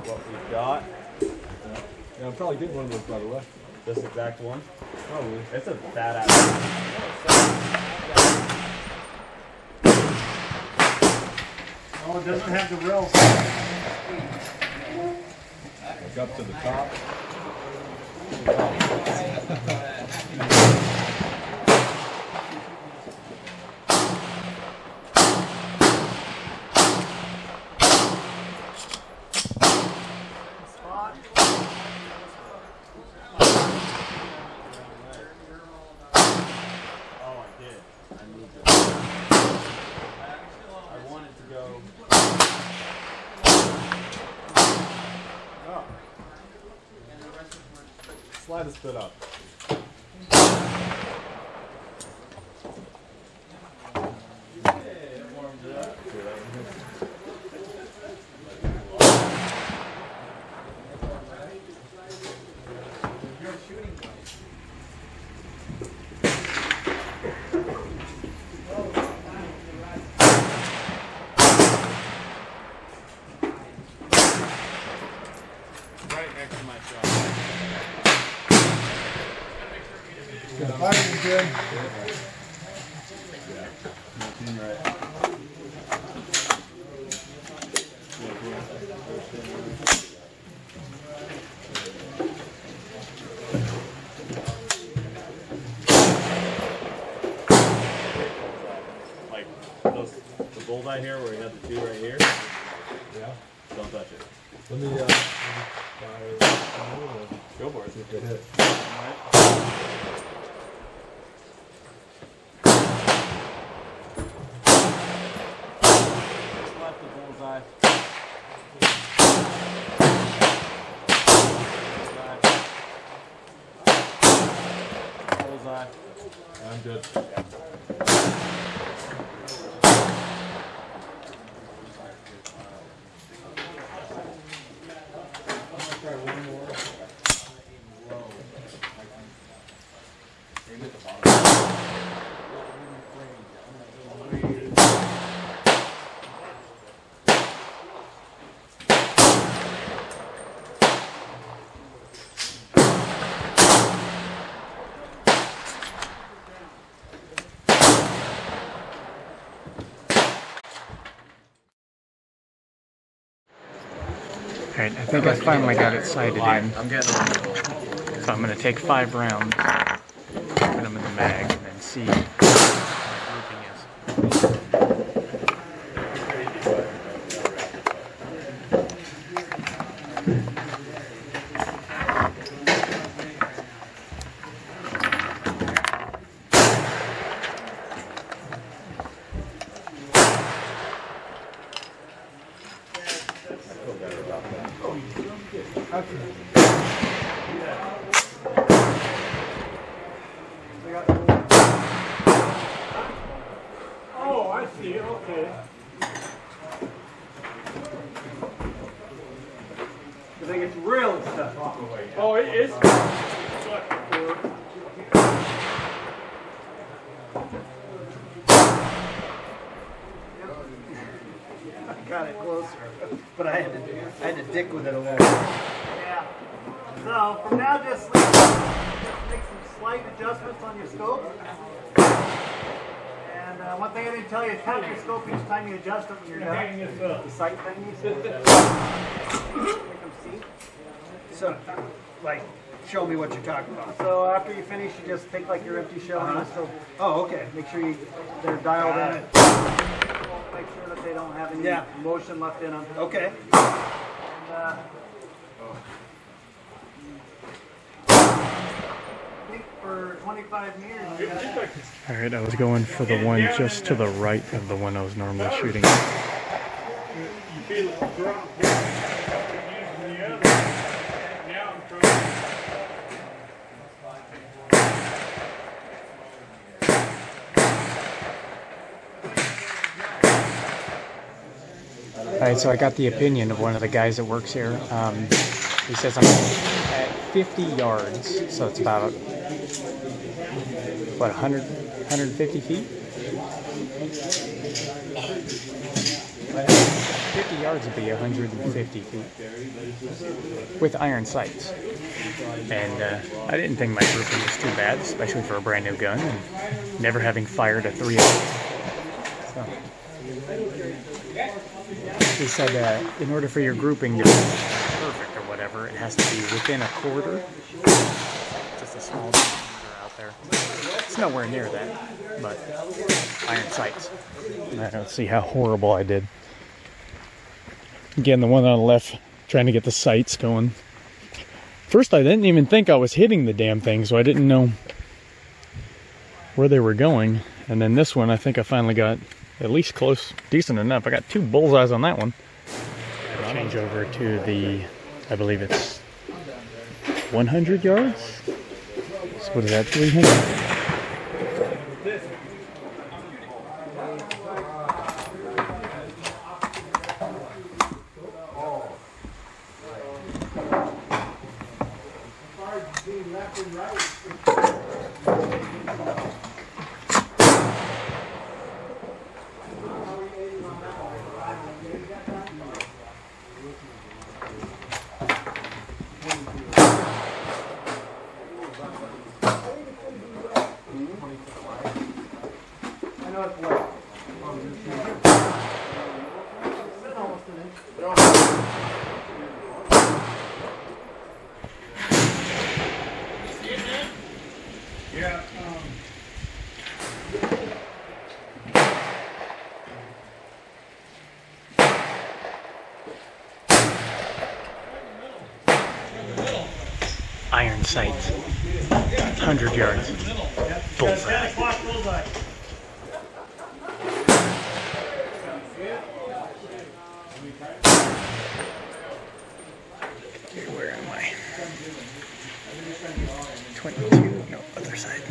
what we've got. Yeah, I'm probably getting one of those, by the way. This exact one. Probably. It's a badass. Oh, it doesn't have the rails. Like up to the top. Slide this bit up. Right next to my shop. Good fighting, Jim. Like those, the bullseye here where we have the two right here. Yeah. Don't touch it. Let me Go for it. see if it hit. Left the bullseye. Bullseye. I'm good. Alright, I think I finally got it sighted in. I'm getting So I'm going to take 5 rounds, put them in the mag, and then see what my grouping is. Oh, I see. Okay. I think it's real stuff off the way. Oh, it is. I got it closer, but I had to dick with it a little. Yeah. So from now, just make some slight adjustments on your scope. And one thing I didn't tell you, tap your scope each time you adjust it when you're done. The sight thing you said. Make them see. So, like, show me what you're talking about. So after you finish, you just take like your empty shell and just go. Oh, okay. Make sure they're dialed in. Make sure that they don't have any motion left in them. Okay. And, I think for 25 meters. Alright, I was going for the one just to the right of the one I was normally shooting. Alright, so I got the opinion of one of the guys that works here. He says I'm at 50 yards, so it's about, what, 150 feet? 50 60 yards would be 150 feet with iron sights. And I didn't think my grouping was too bad, especially for a brand new gun and never having fired a 3 So they said in order for your grouping to be perfect or whatever, it has to be within a quarter. Just a small diameter out there. It's nowhere near that, but iron sights. I don't see how horrible I did. Again, the one on the left, trying to get the sights going. First, I didn't even think I was hitting the damn thing, so I didn't know where they were going. And then this one, I think I finally got at least close, decent enough. I got 2 bullseyes on that one. I'll change over to the, I believe it's 100 yards? So what is that, 300? Iron sights, 100 yards, bullseye. Where am I? 22, no, other side.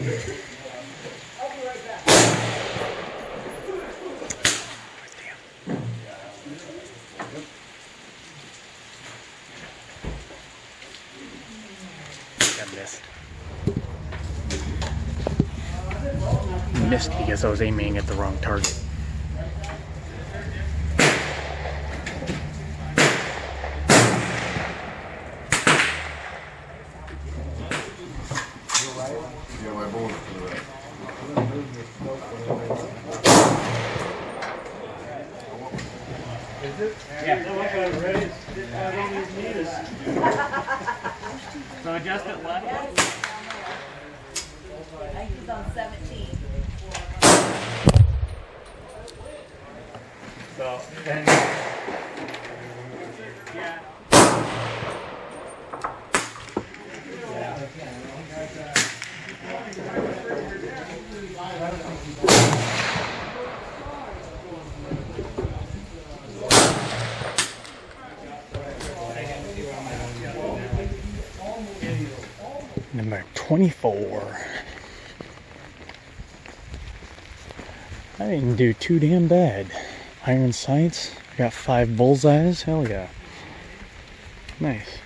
Missed because I was aiming at the wrong target. So adjust it left. I used on 17. So then, yeah. Number 24. I didn't do too damn bad. Iron sights. I got 5 bullseyes. Hell yeah. Nice.